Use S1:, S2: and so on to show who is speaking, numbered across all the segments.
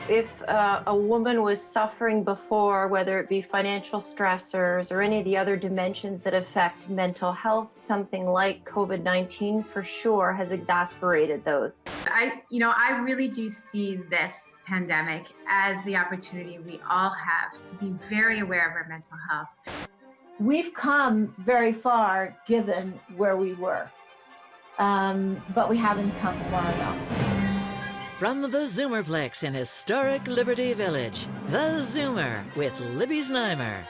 S1: If a woman was suffering before, whether it be financial stressors or any of the other dimensions that affect mental health, something like COVID-19 for sure has exacerbated those.
S2: I really do see this pandemic as the opportunity we all have to be very aware of our mental health.
S3: We've come very far given where we were, but we haven't come far enough.
S4: From the Zoomerplex in historic Liberty Village, the Zoomer with Libby Znaimer.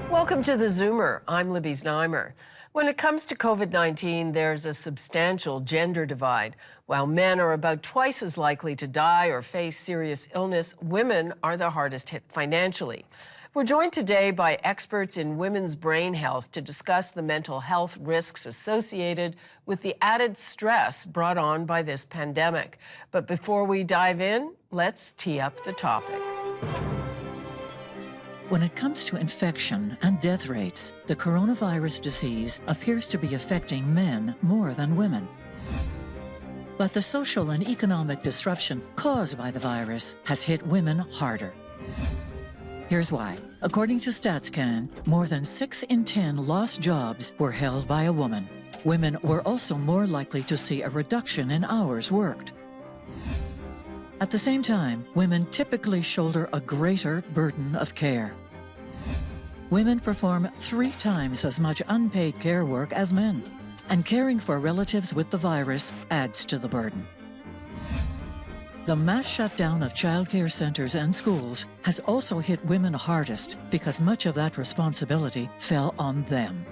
S5: Welcome to the Zoomer. I'm Libby Znaimer. When it comes to COVID-19, there's a substantial gender divide. While men are about twice as likely to die or face serious illness, women are the hardest hit financially. We're joined today by experts in women's brain health to discuss the mental health risks associated with the added stress brought on by this pandemic. But before we dive in, let's tee up the topic.
S6: When it comes to infection and death rates, the coronavirus disease appears to be affecting men more than women. But the social and economic disruption caused by the virus has hit women harder. Here's why. According to StatsCan, more than 6 in 10 lost jobs were held by a woman. Women were also more likely to see a reduction in hours worked. At the same time, women typically shoulder a greater burden of care. Women perform 3 times as much unpaid care work as men, and caring for relatives with the virus adds to the burden. The mass shutdown of childcare centers and schools has also hit women hardest because much of that responsibility fell on them.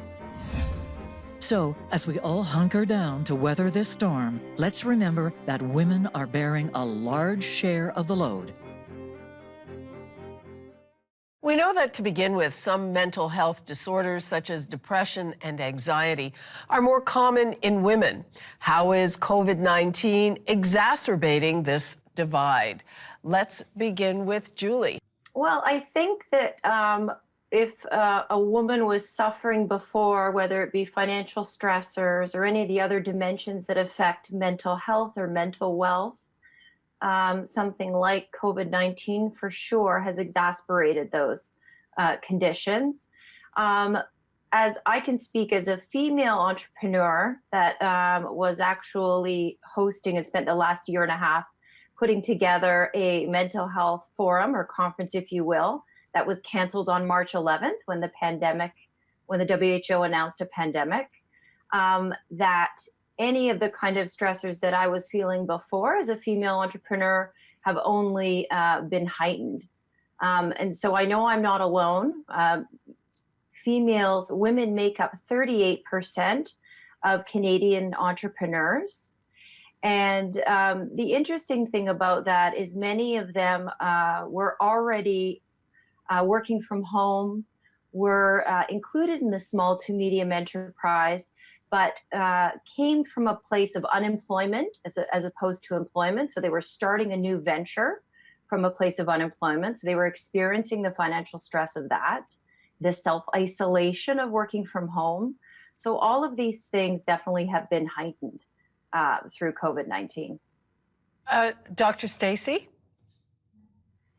S6: So, as we all hunker down to weather this storm, let's remember that women are bearing a large share of the load.
S5: We know that to begin with, some mental health disorders such as depression and anxiety are more common in women. How is COVID-19 exacerbating this divide? Let's begin with Julie.
S1: Well, I think that if a woman was suffering before, whether it be financial stressors or any of the other dimensions that affect mental health or mental wealth, something like COVID-19 for sure has exacerbated those conditions. As I can speak as a female entrepreneur that was actually hosting and spent the last year and a half putting together a mental health forum or conference, if you will, that was canceled on March 11th when the WHO announced a pandemic, that any of the kind of stressors that I was feeling before as a female entrepreneur have only been heightened. And so I know I'm not alone. Women make up 38% of Canadian entrepreneurs. And the interesting thing about that is many of them were already working from home, were included in the small to medium enterprise, but came from a place of unemployment as opposed to employment. So they were starting a new venture from a place of unemployment. So they were experiencing the financial stress of that, the self-isolation of working from home. So all of these things definitely have been heightened through COVID-19.
S5: Dr. Stacey?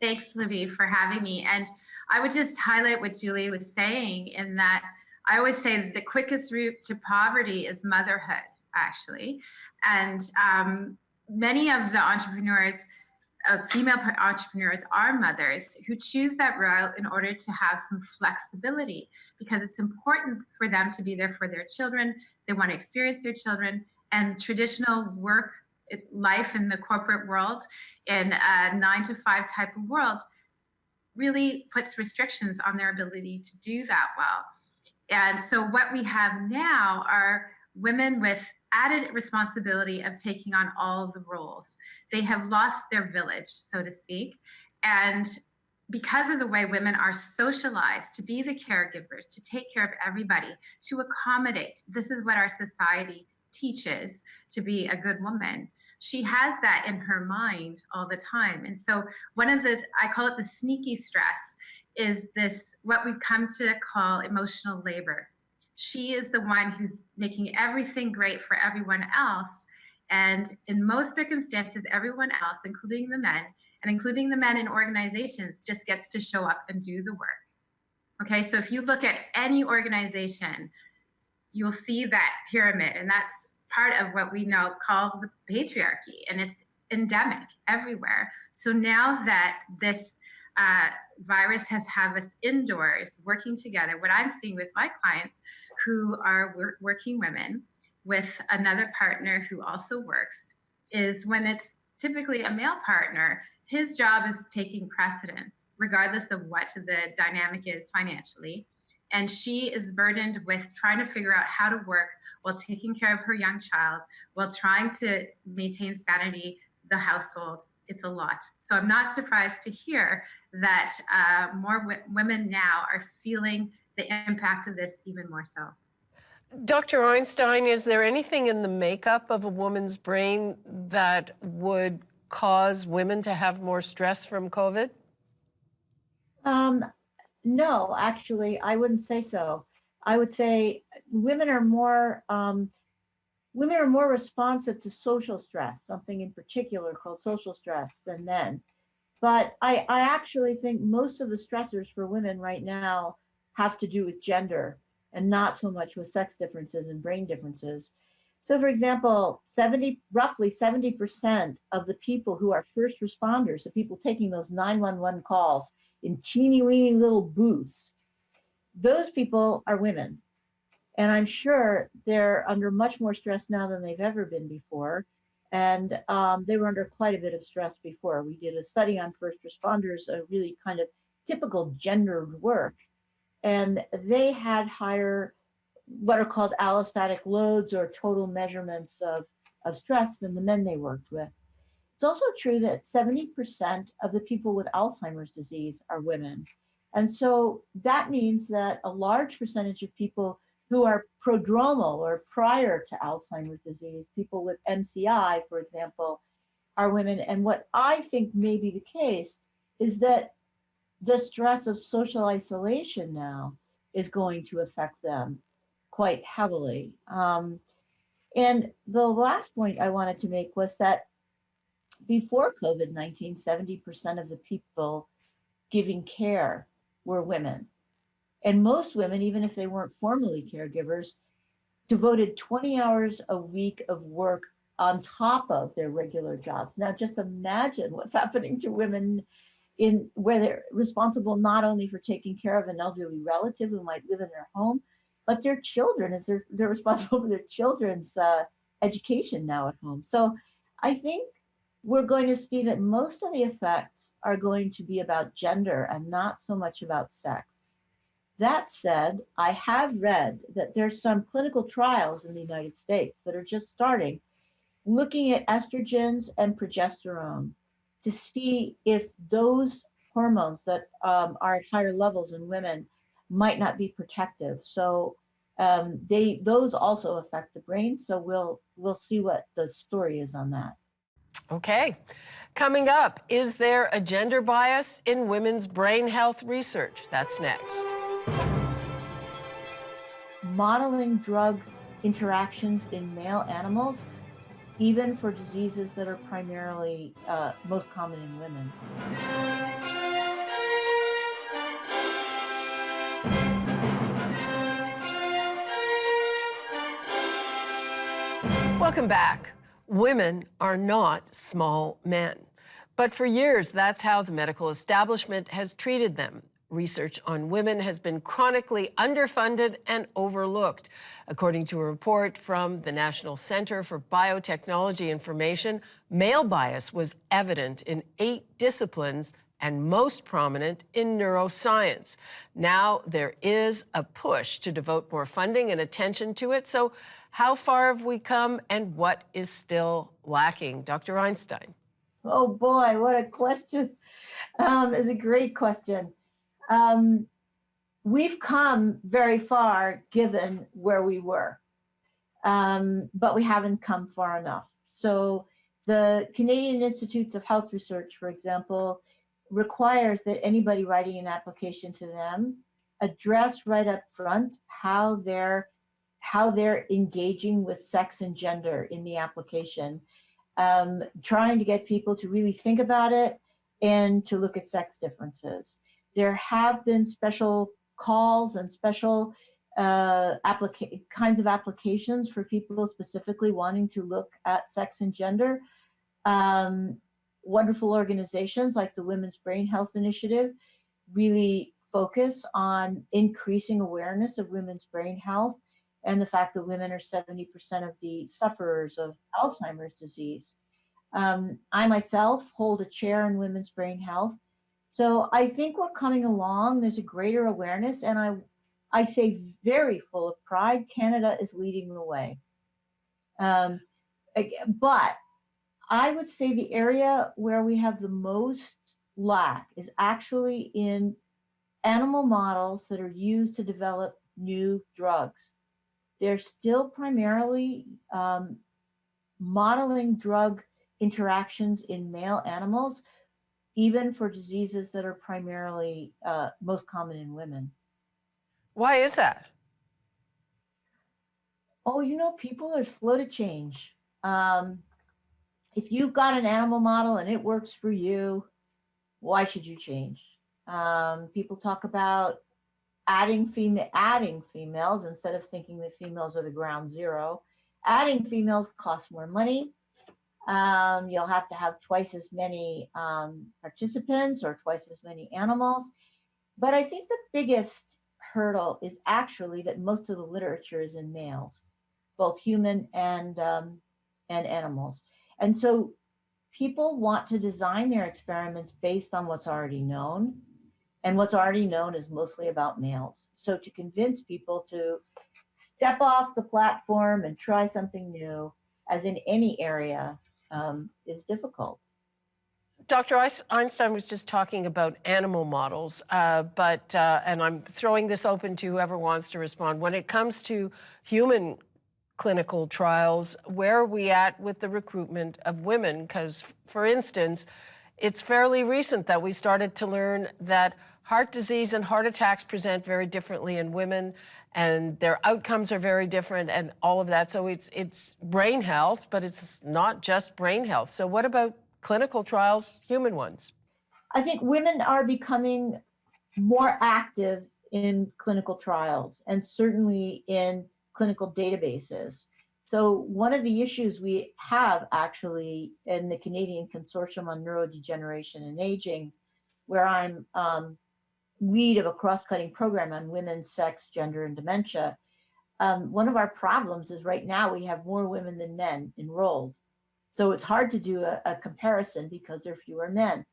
S2: Thanks, Libby, for having me. And I would just highlight what Julie was saying in that I always say that the quickest route to poverty is motherhood, actually. And many of the entrepreneurs, female entrepreneurs, are mothers who choose that route in order to have some flexibility because it's important for them to be there for their children. They want to experience their children. And traditional work life in the corporate world, in a 9-to-5 type of world, really puts restrictions on their ability to do that well. And so what we have now are women with added responsibility of taking on all the roles. They have lost their village, so to speak. And because of the way women are socialized to be the caregivers, to take care of everybody, to accommodate, this is what our society teaches to be a good woman. She has that in her mind all the time. And so one of the, I call it the sneaky stress, is this, what we've come to call emotional labor. She is the one who's making everything great for everyone else. And in most circumstances, everyone else, including the men, and including the men in organizations, just gets to show up and do the work. Okay, so if you look at any organization, you'll see that pyramid, and that's part of what we know called the patriarchy, and it's endemic everywhere. So now that this virus has had us indoors working together, what I'm seeing with my clients who are working women with another partner who also works is when it's typically a male partner, his job is taking precedence, regardless of what the dynamic is financially. And she is burdened with trying to figure out how to work while taking care of her young child, while trying to maintain sanity, the household. It's a lot. So I'm not surprised to hear that more women now are feeling the impact of this even more so.
S5: Dr. Einstein, is there anything in the makeup of a woman's brain that would cause women to have more stress from COVID?
S3: No, actually, I wouldn't say so. I would say women are more responsive to social stress, something in particular called social stress, than men. But I actually think most of the stressors for women right now have to do with gender and not so much with sex differences and brain differences. So for example, roughly 70% of the people who are first responders, the people taking those 911 calls in teeny weeny little booths, those people are women. And I'm sure they're under much more stress now than they've ever been before. And they were under quite a bit of stress before. We did a study on first responders, a really kind of typical gendered work. And they had higher, what are called allostatic loads or total measurements of stress than the men they worked with. It's also true that 70% of the people with Alzheimer's disease are women. And so that means that a large percentage of people who are prodromal or prior to Alzheimer's disease, people with MCI, for example, are women. And what I think may be the case is that the stress of social isolation now is going to affect them quite heavily. And the last point I wanted to make was that before COVID-19, 70% of the people giving care were women. And most women, even if they weren't formally caregivers, devoted 20 hours a week of work on top of their regular jobs. Now, just imagine what's happening to women where they're responsible not only for taking care of an elderly relative who might live in their home, but their children, as they're responsible for their children's education now at home. So I think we're going to see that most of the effects are going to be about gender and not so much about sex. That said, I have read that there's some clinical trials in the United States that are just starting, looking at estrogens and progesterone to see if those hormones that are at higher levels in women might not be protective. So those also affect the brain. So we'll see what the story is on that.
S5: Okay. Coming up, is there a gender bias in women's brain health research? That's next.
S3: Modeling drug interactions in male animals, even for diseases that are primarily most common in women.
S5: Welcome back. Women are not small men. But for years, that's how the medical establishment has treated them. Research on women has been chronically underfunded and overlooked. According to a report from the National Center for Biotechnology Information, male bias was evident in 8 disciplines and most prominent in neuroscience. Now there is a push to devote more funding and attention to it. So how far have we come and what is still lacking? Dr. Einstein.
S3: Oh boy, what a question. It's a great question. We've come very far given where we were, but we haven't come far enough. So the Canadian Institutes of Health Research, for example, requires that anybody writing an application to them address right up front how their how they're engaging with sex and gender in the application, trying to get people to really think about it and to look at sex differences. There have been special calls and special kinds of applications for people specifically wanting to look at sex and gender. Wonderful organizations like the Women's Brain Health Initiative really focus on increasing awareness of women's brain health and the fact that women are 70% of the sufferers of Alzheimer's disease. I myself hold a chair in women's brain health. So I think we're coming along. There's a greater awareness, and I say very full of pride, Canada is leading the way. But I would say the area where we have the most lack is actually in animal models that are used to develop new drugs. They're still primarily modeling drug interactions in male animals, even for diseases that are primarily most common in women.
S5: Why is that?
S3: Oh, people are slow to change. If you've got an animal model and it works for you, why should you change? People talk about adding females instead of thinking that females are the ground zero. Adding females costs more money. You'll have to have twice as many participants or twice as many animals. But I think the biggest hurdle is actually that most of the literature is in males, both human and animals. And so people want to design their experiments based on what's already known. And what's already known is mostly about males. So to convince people to step off the platform and try something new, as in any area, is difficult.
S5: Dr. Einstein was just talking about animal models, and I'm throwing this open to whoever wants to respond. When it comes to human clinical trials, where are we at with the recruitment of women? Because, for instance, it's fairly recent that we started to learn that heart disease and heart attacks present very differently in women, and their outcomes are very different and all of that. So it's brain health, but it's not just brain health. So what about clinical trials, human ones?
S3: I think women are becoming more active in clinical trials and certainly in clinical databases. So one of the issues we have actually in the Canadian Consortium on Neurodegeneration and Aging, where I'm lead of a cross-cutting program on women's sex, gender, and dementia, one of our problems is right now we have more women than men enrolled. So it's hard to do a comparison because there are fewer men.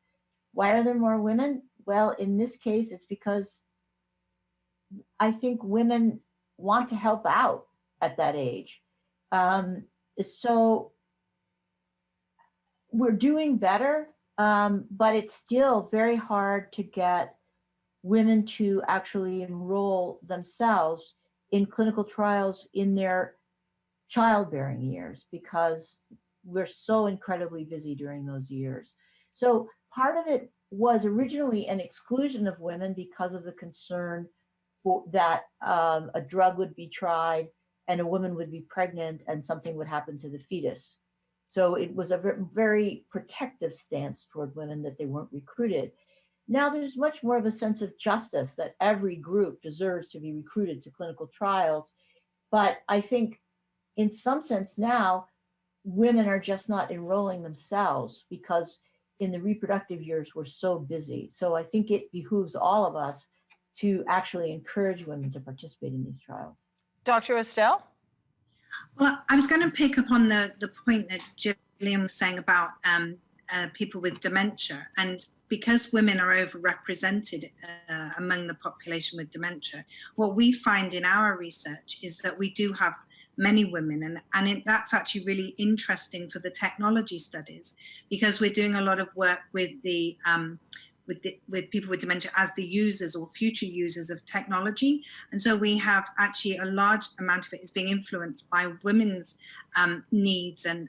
S3: Why are there more women? Well, in this case, it's because I think women want to help out at that age. So we're doing better, but it's still very hard to get women to actually enroll themselves in clinical trials in their childbearing years because we're so incredibly busy during those years. So part of it was originally an exclusion of women because of the concern that a drug would be tried and a woman would be pregnant and something would happen to the fetus. So it was a very protective stance toward women that they weren't recruited. Now there's much more of a sense of justice that every group deserves to be recruited to clinical trials. But I think in some sense now, women are just not enrolling themselves because in the reproductive years, we're so busy. So I think it behooves all of us to actually encourage women to participate in these trials.
S5: Dr. Estelle?
S7: Well, I was going to pick up on the point that Gillian was saying about people with dementia. And because women are overrepresented among the population with dementia, what we find in our research is that we do have many women, and that's actually really interesting for the technology studies, because we're doing a lot of work with with people with dementia as the users or future users of technology. And so we have actually a large amount of it is being influenced by women's needs and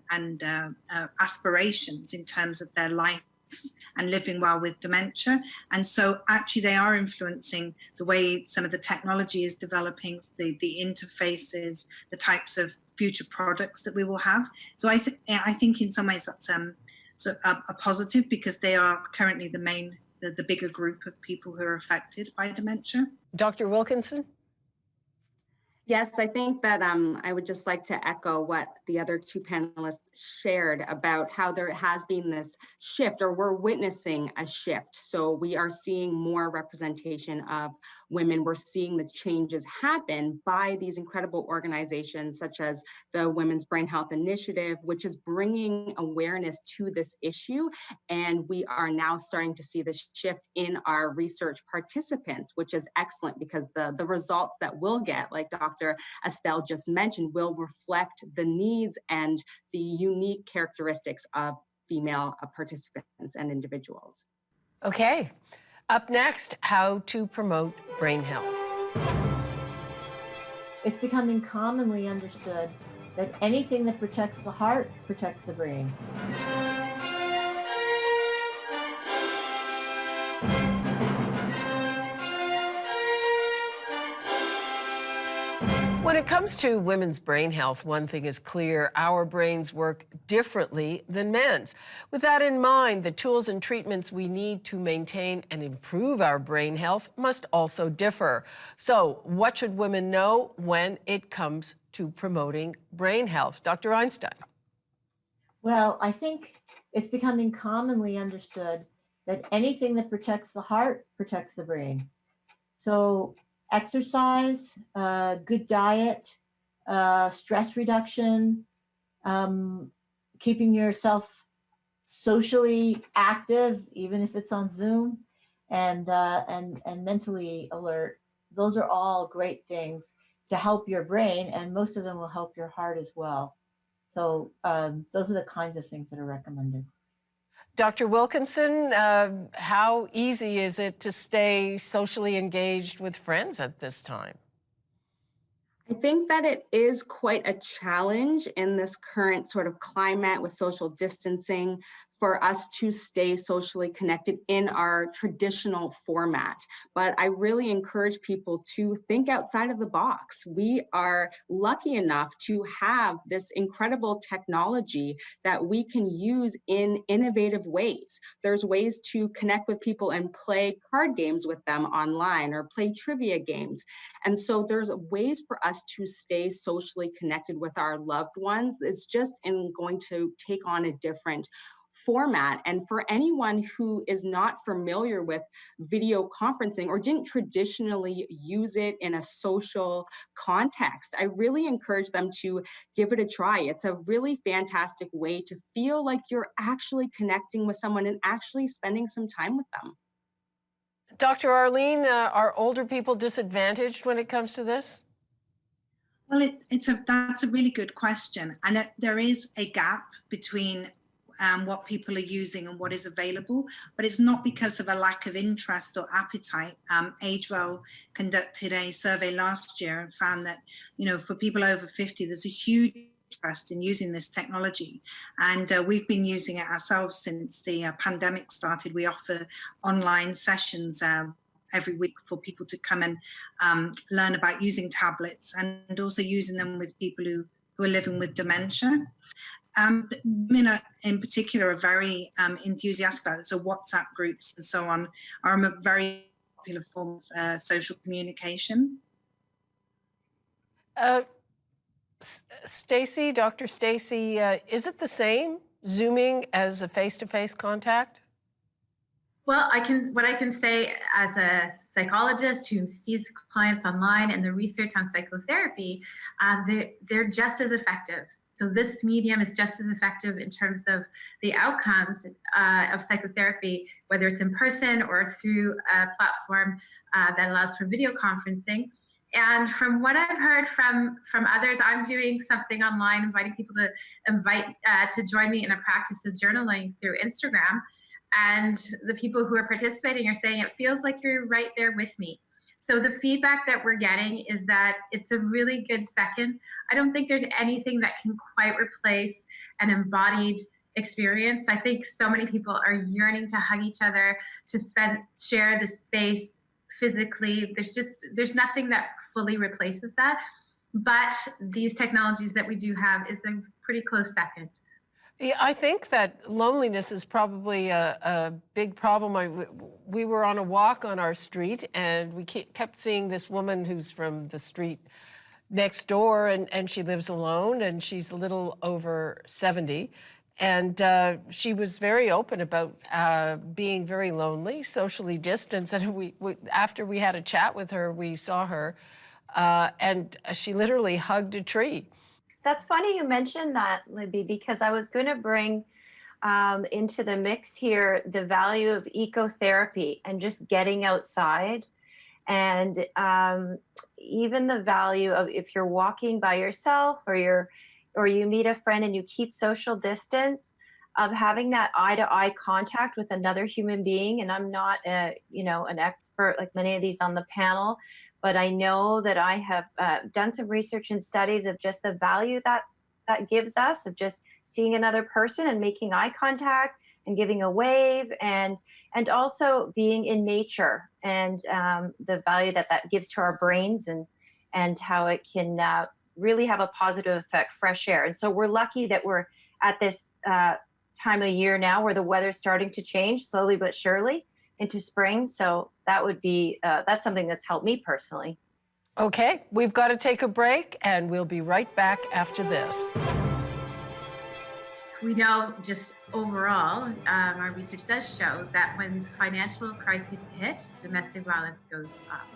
S7: aspirations in terms of their life and living well with dementia. And so actually they are influencing the way some of the technology is developing, the interfaces, the types of future products that we will have. So I think in some ways that's a positive, because they are currently the bigger group of people who are affected by dementia.
S5: Dr. Wilkinson?
S8: Yes, I think that I would just like to echo what the other two panelists shared about how there has been this shift, or we're witnessing a shift. So we are seeing more representation of women. We're seeing the changes happen by these incredible organizations such as the Women's Brain Health Initiative, which is bringing awareness to this issue. And we are now starting to see this shift in our research participants, which is excellent, because the results that we'll get, like Dr. Estelle just mentioned, will reflect the needs and the unique characteristics of female participants and individuals.
S5: Okay. Up next, how to promote brain health.
S3: It's becoming commonly understood that anything that protects the heart protects the brain.
S5: When it comes to women's brain health, one thing is clear: our brains work differently than men's. With that in mind, the tools and treatments we need to maintain and improve our brain health must also differ. So, what should women know when it comes to promoting brain health? Dr. Einstein.
S3: Well, I think it's becoming commonly understood that anything that protects the heart protects the brain. So exercise, good diet, stress reduction, keeping yourself socially active, even if it's on Zoom, and mentally alert. Those are all great things to help your brain, and most of them will help your heart as well. So those are the kinds of things that are recommended.
S5: Dr. Wilkinson, how easy is it to stay socially engaged with friends at this time?
S8: I think that it is quite a challenge in this current sort of climate with social distancing for us to stay socially connected in our traditional format. But I really encourage people to think outside of the box. We are lucky enough to have this incredible technology that we can use in innovative ways. There's ways to connect with people and play card games with them online, or play trivia games. And so there's ways for us to stay socially connected with our loved ones. It's just going to take on a different format. And for anyone who is not familiar with video conferencing or didn't traditionally use it in a social context, I really encourage them to give it a try. It's a really fantastic way to feel like you're actually connecting with someone and actually spending some time with them.
S5: Dr. Arlene, are older people disadvantaged when it comes to this?
S7: Well, that's a really good question. And there is a gap between what people are using and what is available, but it's not because of a lack of interest or appetite. AgeWell conducted a survey last year and found that, for people over 50, there's a huge interest in using this technology. And we've been using it ourselves since the pandemic started. We offer online sessions every week for people to come and learn about using tablets, and also using them with people who are living with dementia. Women in particular are very enthusiastic about it. So WhatsApp groups and so on are a very popular form of social communication.
S5: Stacey, Dr. Stacey, is it the same Zooming as a face-to-face contact?
S2: Well, what I can say as a psychologist who sees clients online, and the research on psychotherapy, they're just as effective. So this medium is just as effective in terms of the outcomes of psychotherapy, whether it's in person or through a platform that allows for video conferencing. And from what I've heard from others, I'm doing something online, inviting people to join me in a practice of journaling through Instagram. And the people who are participating are saying it feels like you're right there with me. So the feedback that we're getting is that it's a really good second. I don't think there's anything that can quite replace an embodied experience. I think so many people are yearning to hug each other, to share the space physically. There's nothing that fully replaces that. But these technologies that we do have is a pretty close second.
S5: Yeah, I think that loneliness is probably a big problem. We were on a walk on our street, and we kept seeing this woman who's from the street next door, and she lives alone, and she's a little over 70. And she was very open about being very lonely, socially distanced. And after we had a chat with her, we saw her, and she literally hugged a tree.
S1: That's funny you mentioned that, Libby, because I was going to bring into the mix here the value of ecotherapy and just getting outside. And even the value of if you're walking by yourself or you meet a friend and you keep social distance, of having that eye-to-eye contact with another human being. And I'm not an expert like many of these on the panel, but I know that I have done some research and studies of just the value that gives us, of just seeing another person and making eye contact and giving a wave, and also being in nature, and the value that gives to our brains, and how it can really have a positive effect, fresh air. And so we're lucky that we're at this time of year now where the weather's starting to change slowly but surely into spring. So that would be, that's something that's helped me personally.
S5: Okay, we've got to take a break, and we'll be right back after this.
S2: We know just overall, our research does show that when financial crises hit, domestic violence goes up.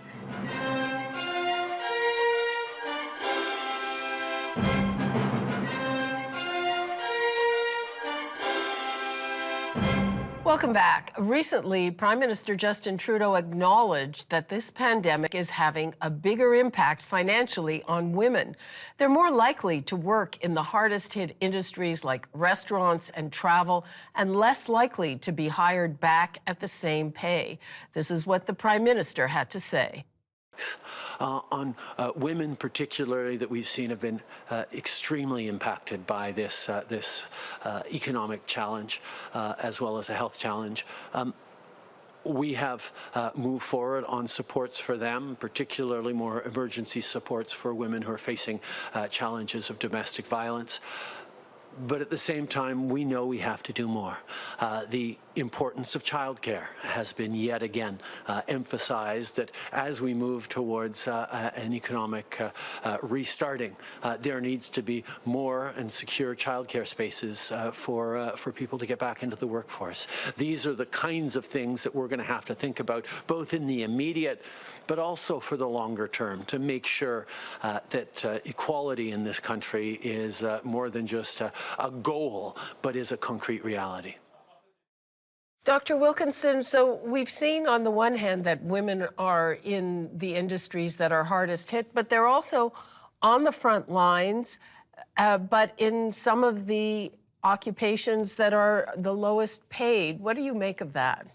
S5: Welcome back. Recently, Prime Minister Justin Trudeau acknowledged that this pandemic is having a bigger impact financially on women. They're more likely to work in the hardest hit industries like restaurants and travel, and less likely to be hired back at the same pay. This is what the Prime Minister had to say.
S9: On women particularly that we've seen have been extremely impacted by this economic challenge as well as a health challenge. We have moved forward on supports for them, particularly more emergency supports for women who are facing challenges of domestic violence. But at the same time, we know we have to do more. The importance of childcare has been yet again emphasized, that as we move towards an economic restarting, there needs to be more and secure childcare spaces for people to get back into the workforce. These are the kinds of things that we're going to have to think about, both in the immediate, but also for the longer term, to make sure that equality in this country is more than just a goal, but is a concrete reality.
S5: Dr. Wilkinson, so we've seen on the one hand that women are in the industries that are hardest hit, but they're also on the front lines, but in some of the occupations that are the lowest paid. What do you make of that?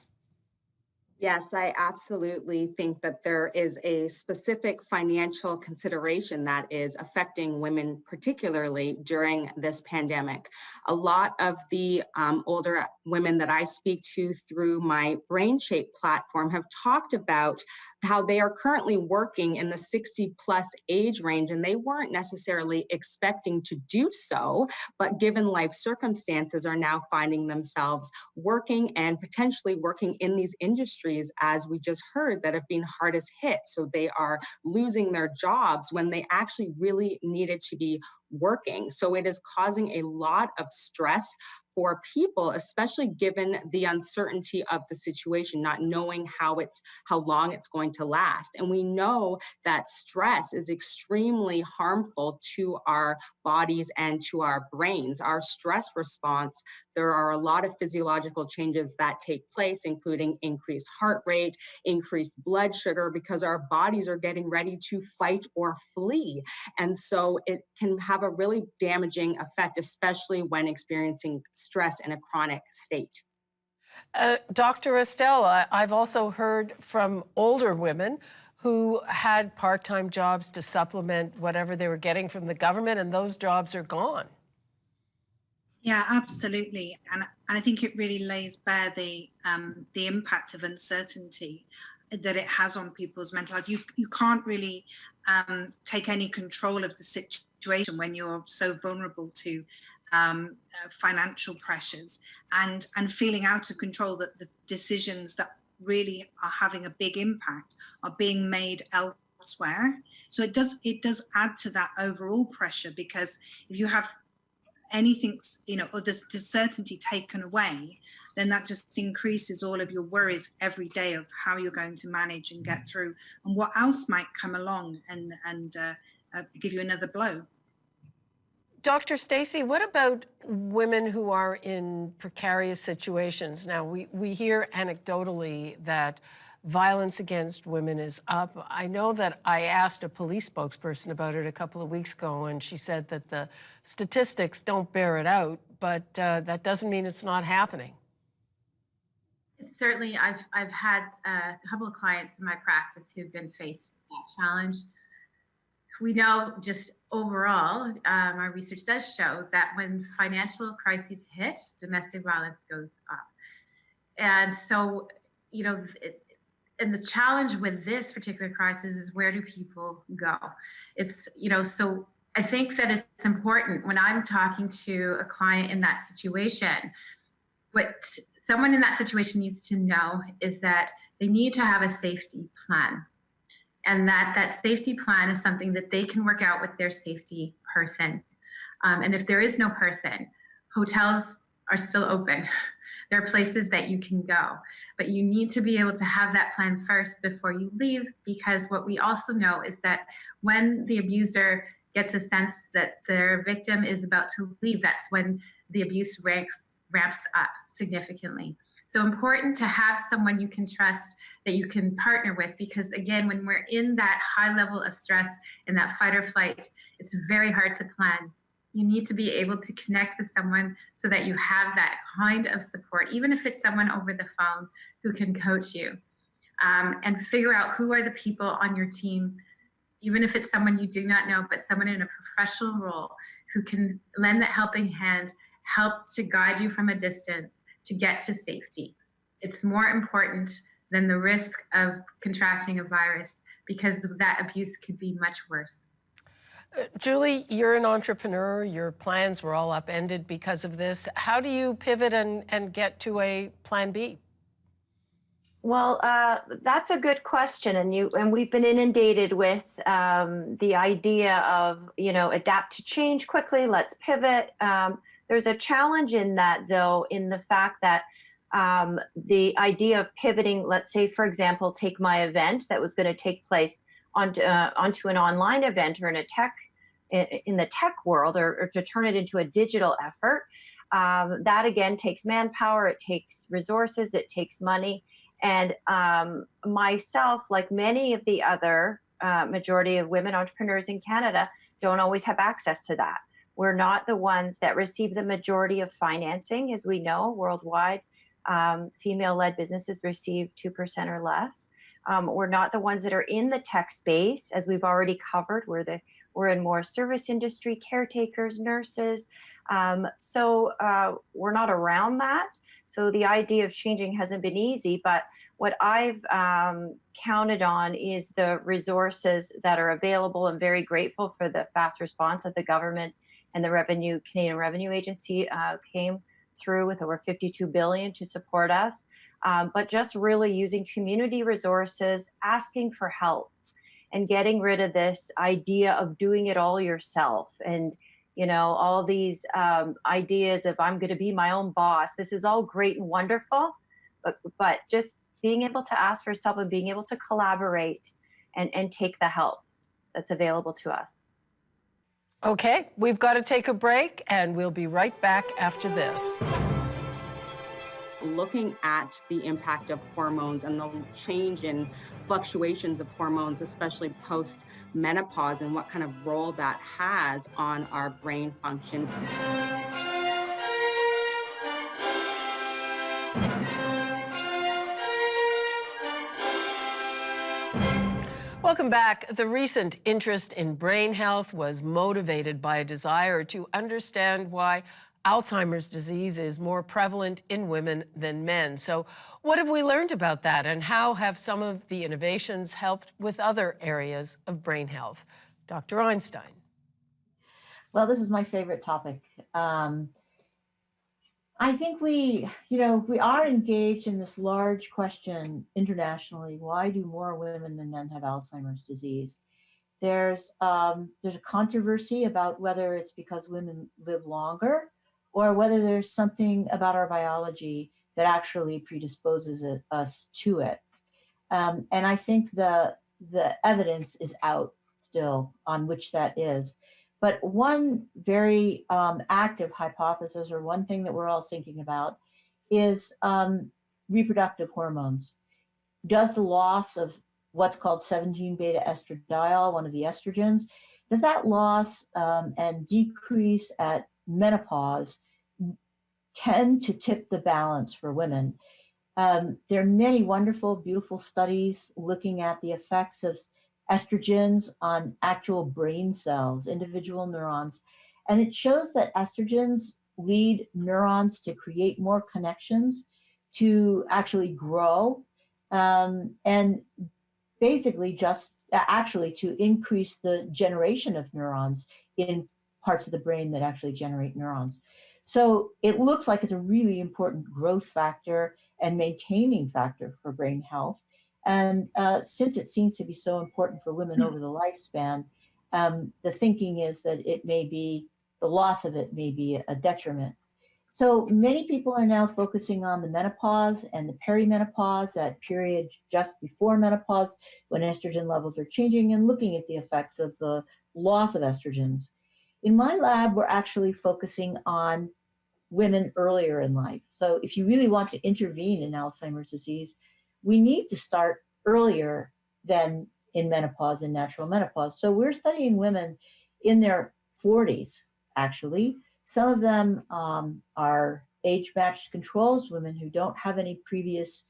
S8: Yes, I absolutely think that there is a specific financial consideration that is affecting women, particularly during this pandemic. A lot of the older women that I speak to through my Brain Shape platform have talked about how they are currently working in the 60+ age range, and they weren't necessarily expecting to do so, but given life circumstances are now finding themselves working and potentially working in these industries, as we just heard, that have been hardest hit. So they are losing their jobs when they actually really needed to be working. So it is causing a lot of stress for people, especially given the uncertainty of the situation, not knowing how long it's going to last. And we know that stress is extremely harmful to our bodies and to our brains. Our stress response, there are a lot of physiological changes that take place, including increased heart rate, increased blood sugar, because our bodies are getting ready to fight or flee. And so it can have a really damaging effect, especially when experiencing stress in a chronic state.
S5: Dr. Estelle, I've also heard from older women who had part-time jobs to supplement whatever they were getting from the government, and those jobs are gone.
S7: Yeah, absolutely, and I think it really lays bare the impact of uncertainty that it has on people's mental health. You can't really take any control of the situation when you're so vulnerable to financial pressures and feeling out of control, that the decisions that really are having a big impact are being made elsewhere. So it does add to that overall pressure, because if you have anything, or the certainty taken away, then that just increases all of your worries every day of how you're going to manage and get through, and what else might come along and give you another blow.
S5: Dr. Stacey, what about women who are in precarious situations? Now, we hear anecdotally that violence against women is up. I know that I asked a police spokesperson about it a couple of weeks ago, and she said that the statistics don't bear it out, but that doesn't mean it's not happening.
S2: Certainly, I've had a couple of clients in my practice who've been faced with that challenge. We know just overall, our research does show that when financial crises hit, domestic violence goes up. And so, and the challenge with this particular crisis is, where do people go? It's, so I think that it's important when I'm talking to a client in that situation, what someone in that situation needs to know is that they need to have a safety plan. And that safety plan is something that they can work out with their safety person. And if there is no person, hotels are still open. There are places that you can go, but you need to be able to have that plan first before you leave, because what we also know is that when the abuser gets a sense that their victim is about to leave, that's when the abuse ramps up significantly. So important to have someone you can trust, that you can partner with, because again, when we're in that high level of stress and that fight or flight, it's very hard to plan. You need to be able to connect with someone so that you have that kind of support, even if it's someone over the phone who can coach you, and figure out who are the people on your team, even if it's someone you do not know, but someone in a professional role who can lend that helping hand, help to guide you from a distance to get to safety. It's more important than the risk of contracting a virus, because that abuse could be much worse.
S5: Julie, you're an entrepreneur. Your plans were all upended because of this. How do you pivot and get to a plan B?
S1: Well, that's a good question, and we've been inundated with the idea of adapt to change quickly. Let's pivot. There's a challenge in that, though, in the fact that the idea of pivoting, let's say, for example, take my event that was going to take place onto an online event or in the tech world, or to turn it into a digital effort. That again takes manpower, it takes resources, it takes money. And myself, like many of the other majority of women entrepreneurs in Canada, don't always have access to that. We're not the ones that receive the majority of financing. As we know, worldwide, female-led businesses receive 2% or less. We're not the ones that are in the tech space, as we've already covered. We're in more service industry, caretakers, nurses. So we're not around that. So the idea of changing hasn't been easy, but what I've counted on is the resources that are available. I'm very grateful for the fast response that the government and the Canadian Revenue Agency came through with over $52 billion to support us. But just really using community resources, asking for help, and getting rid of this idea of doing it all yourself. And, all these ideas of I'm going to be my own boss. This is all great and wonderful, but just being able to ask for help and being able to collaborate and take the help that's available to us.
S5: Okay, we've got to take a break, and we'll be right back after this.
S8: Looking at the impact of hormones and the change in fluctuations of hormones, especially post-menopause, and what kind of role that has on our brain function.
S5: Welcome back. The recent interest in brain health was motivated by a desire to understand why Alzheimer's disease is more prevalent in women than men. So what have we learned about that, and how have some of the innovations helped with other areas of brain health? Dr. Einstein.
S3: Well, this is my favorite topic. I think we are engaged in this large question internationally. Why do more women than men have Alzheimer's disease? There's a controversy about whether it's because women live longer or whether there's something about our biology that actually predisposes us to it. And I think the evidence is out still on which that is. But one very active hypothesis, or one thing that we're all thinking about, is reproductive hormones. Does the loss of what's called 17-beta estradiol, one of the estrogens, does that loss and decrease at menopause tend to tip the balance for women? There are many wonderful, beautiful studies looking at the effects of estrogens on actual brain cells, individual neurons. And it shows that estrogens lead neurons to create more connections, to actually grow, and basically just actually to increase the generation of neurons in parts of the brain that actually generate neurons. So it looks like it's a really important growth factor and maintaining factor for brain health. And since it seems to be so important for women over the lifespan, the thinking is that the loss of it may be a detriment. So many people are now focusing on the menopause and the perimenopause, that period just before menopause when estrogen levels are changing, and looking at the effects of the loss of estrogens. In my lab, we're actually focusing on women earlier in life. So if you really want to intervene in Alzheimer's disease, we need to start earlier than in menopause and natural menopause. So we're studying women in their 40s, actually. Some of them are age-matched controls, women who don't have any previous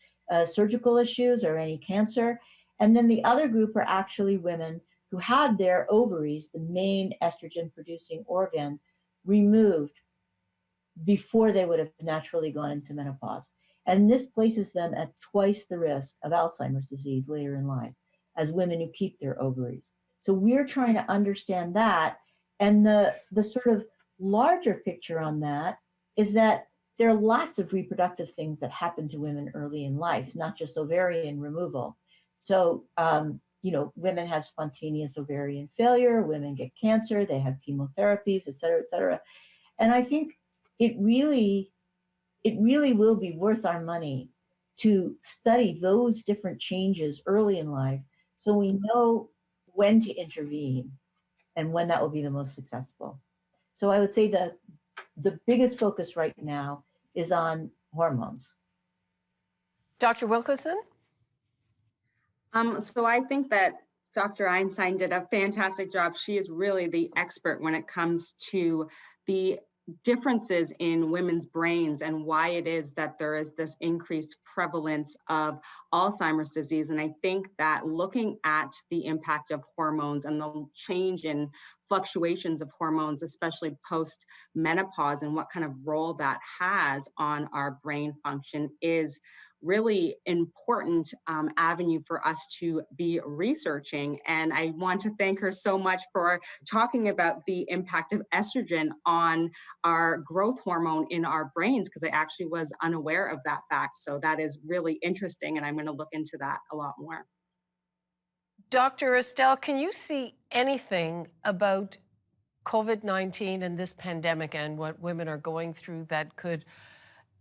S3: surgical issues or any cancer. And then the other group are actually women who had their ovaries, the main estrogen-producing organ, removed before they would have naturally gone into menopause. And this places them at twice the risk of Alzheimer's disease later in life as women who keep their ovaries. So we're trying to understand that. And the sort of larger picture on that is that there are lots of reproductive things that happen to women early in life, not just ovarian removal. So, women have spontaneous ovarian failure, women get cancer, they have chemotherapies, et cetera, et cetera. And I think it really will be worth our money to study those different changes early in life so we know when to intervene and when that will be the most successful. So I would say the biggest focus right now is on hormones.
S5: Dr. Wilkinson?
S8: So I think that Dr. Einstein did a fantastic job. She is really the expert when it comes to the differences in women's brains and why it is that there is this increased prevalence of Alzheimer's disease. And I think that looking at the impact of hormones and the change in fluctuations of hormones, especially post-menopause, and what kind of role that has on our brain function is really important avenue for us to be researching. And I want to thank her so much for talking about the impact of estrogen on our growth hormone in our brains, because I actually was unaware of that fact. So that is really interesting, and I'm going to look into that a lot more.
S5: Dr. Estelle, can you see anything about COVID-19 and this pandemic and what women are going through that could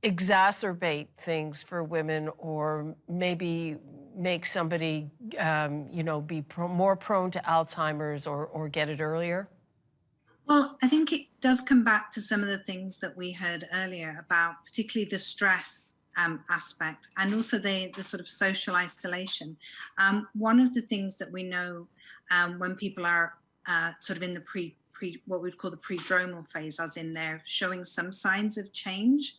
S5: exacerbate things for women, or maybe make somebody, be more prone to Alzheimer's or get it earlier?
S7: Well, I think it does come back to some of the things that we heard earlier about, particularly the stress aspect, and also the sort of social isolation. One of the things that we know when people are sort of in the what we'd call the prodromal phase, as in they're showing some signs of change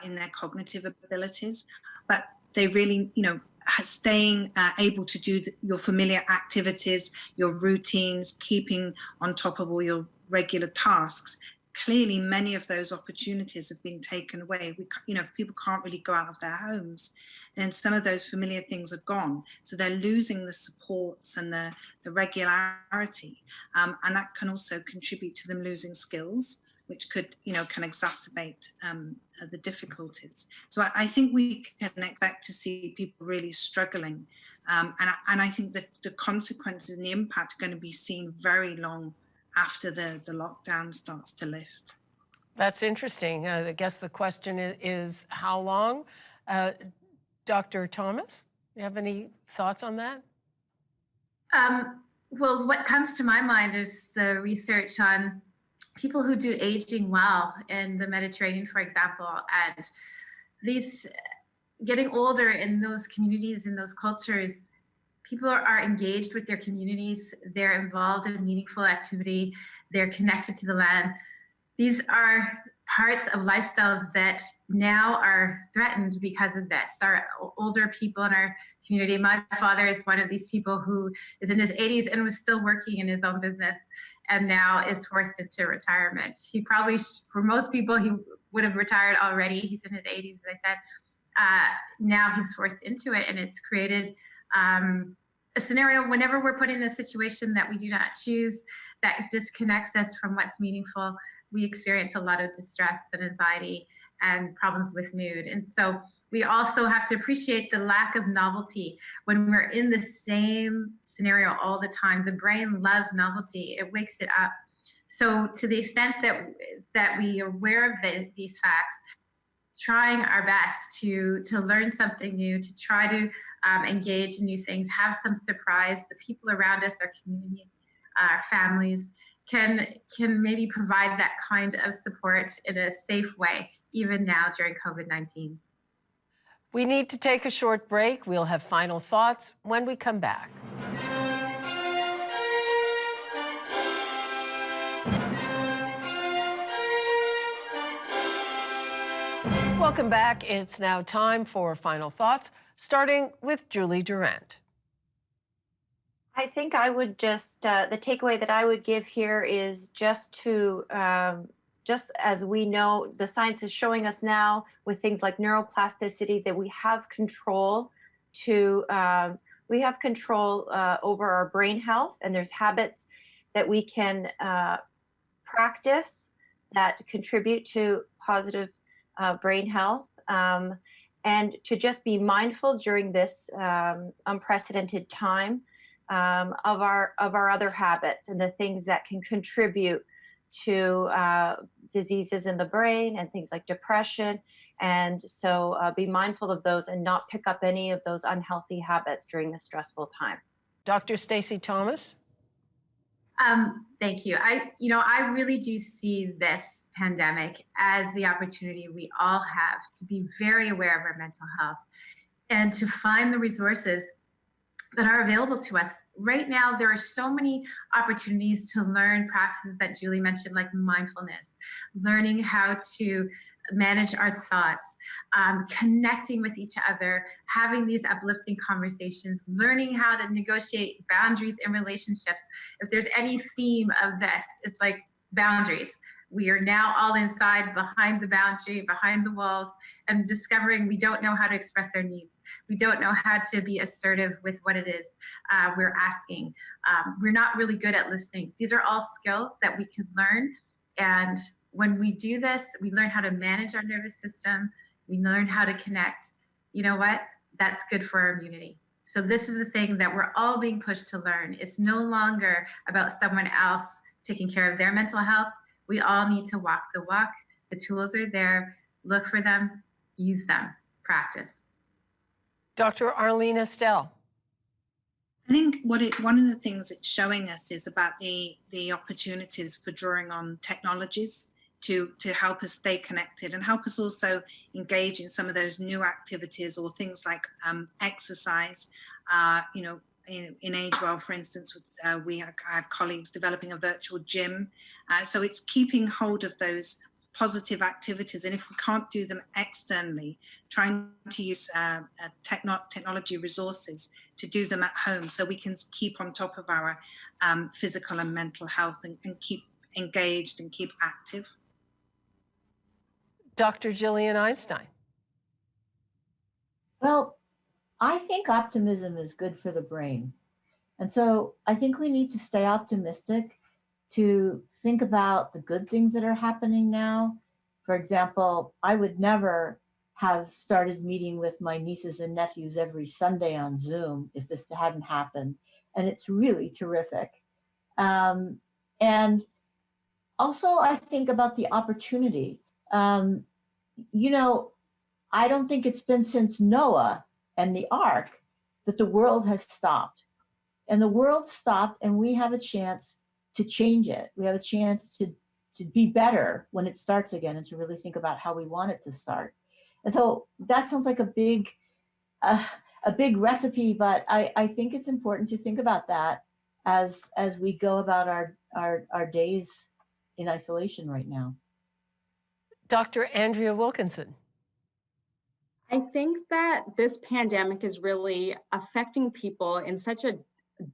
S7: in their cognitive abilities, but they really, staying able to do your familiar activities, your routines, keeping on top of all your regular tasks, clearly many of those opportunities have been taken away. If people can't really go out of their homes, then some of those familiar things are gone. So they're losing the supports and the regularity. And that can also contribute to them losing skills, which could, can exacerbate the difficulties. So I think we can expect to see people really struggling. And I think that the consequences and the impact are going to be seen very long after the lockdown starts to lift.
S5: That's interesting. I guess the question is how long? Dr. Thomas, you have any thoughts on that?
S2: Well, what comes to my mind is the research on people who do aging well in the Mediterranean, for example, and these getting older in those communities, in those cultures, people are engaged with their communities, they're involved in meaningful activity, they're connected to the land. These are parts of lifestyles that now are threatened because of this. Our older people in our community, my father is one of these people who is in his 80s and was still working in his own business and now is forced into retirement. He probably, for most people, he would have retired already. He's in his 80s, as I said. Now he's forced into it, and it's created a scenario whenever we're put in a situation that we do not choose, that disconnects us from what's meaningful. We experience a lot of distress and anxiety and problems with mood. And so we also have to appreciate the lack of novelty. When we're in the same scenario all the time, the brain loves novelty. It wakes it up. So to the extent that we are aware of these facts, trying our best to learn something new, to try to engage in new things, have some surprise. The people around us, our community, our families, can maybe provide that kind of support in a safe way, even now during COVID-19.
S5: We need to take a short break. We'll have final thoughts when we come back. Welcome back. It's now time for final thoughts, starting with Julie Durant.
S1: I think I would just, the takeaway that I would give here is just to, just as we know, the science is showing us now with things like neuroplasticity that we have control over our brain health, and there's habits that we can practice that contribute to positive brain health, and to just be mindful during this unprecedented time of our other habits and the things that can contribute to diseases in the brain and things like depression. And so be mindful of those and not pick up any of those unhealthy habits during this stressful time.
S5: Dr. Stacey Thomas?
S2: Thank you. I really do see this pandemic as the opportunity we all have to be very aware of our mental health and to find the resources that are available to us. Right now, there are so many opportunities to learn practices that Julie mentioned, like mindfulness, learning how to manage our thoughts, connecting with each other, having these uplifting conversations, learning how to negotiate boundaries in relationships. If there's any theme of this, it's like boundaries. We are now all inside, behind the boundary, behind the walls, and discovering we don't know how to express our needs. We don't know how to be assertive with what it is we're asking. We're not really good at listening. These are all skills that we can learn. And when we do this, we learn how to manage our nervous system. We learn how to connect. You know what? That's good for our immunity. So this is the thing that we're all being pushed to learn. It's no longer about someone else taking care of their mental health. We all need to walk the walk. The tools are there. Look for them, use them, practice.
S5: Dr. Arlene Estelle.
S7: I think one of the things it's showing us is about the opportunities for drawing on technologies to help us stay connected and help us also engage in some of those new activities or things like exercise. In Age Well, for instance, I have colleagues developing a virtual gym. So it's keeping hold of those positive activities. And if we can't do them externally, trying to use technology resources to do them at home so we can keep on top of our physical and mental health and keep engaged and keep active.
S5: Dr. Jillian Einstein.
S3: Well, I think optimism is good for the brain. And so I think we need to stay optimistic, to think about the good things that are happening now. For example, I would never have started meeting with my nieces and nephews every Sunday on Zoom if this hadn't happened. And it's really terrific. And also, I think about the opportunity. You know, I don't think it's been since Noah and the ark that the world has stopped. And the world stopped, and we have a chance to change it. We have a chance to be better when it starts again, and to really think about how we want it to start. And so that sounds like a big recipe, but I think it's important to think about that as we go about our days in isolation right now.
S5: Dr. Andrea Wilkinson.
S8: I think that this pandemic is really affecting people in such a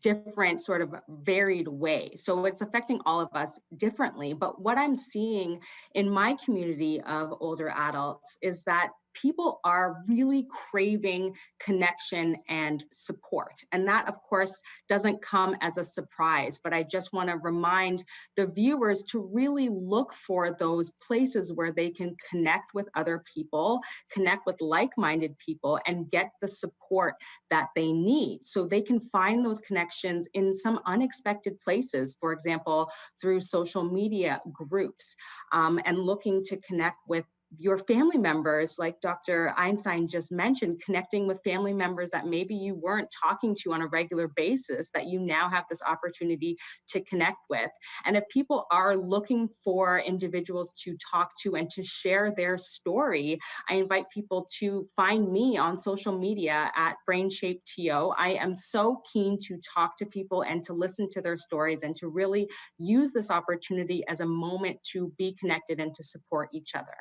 S8: different sort of varied way. So it's affecting all of us differently. But what I'm seeing in my community of older adults is that people are really craving connection and support. And that, of course, doesn't come as a surprise. But I just want to remind the viewers to really look for those places where they can connect with other people, connect with like-minded people, and get the support that they need. So they can find those connections in some unexpected places, for example, through social media groups, and looking to connect with your family members, like Dr. Einstein just mentioned, connecting with family members that maybe you weren't talking to on a regular basis, that you now have this opportunity to connect with. And if people are looking for individuals to talk to and to share their story, I invite people to find me on social media at BrainShapeTO. I am so keen to talk to people and to listen to their stories and to really use this opportunity as a moment to be connected and to support each other.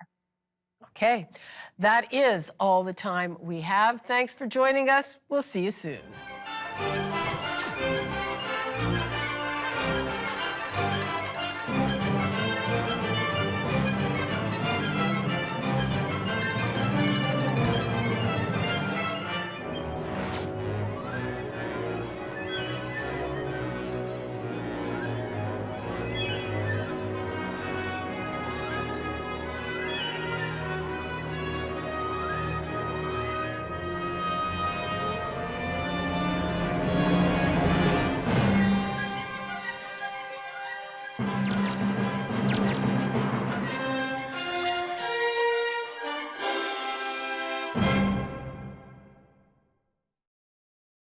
S5: Okay, that is all the time we have. Thanks for joining us. We'll see you soon.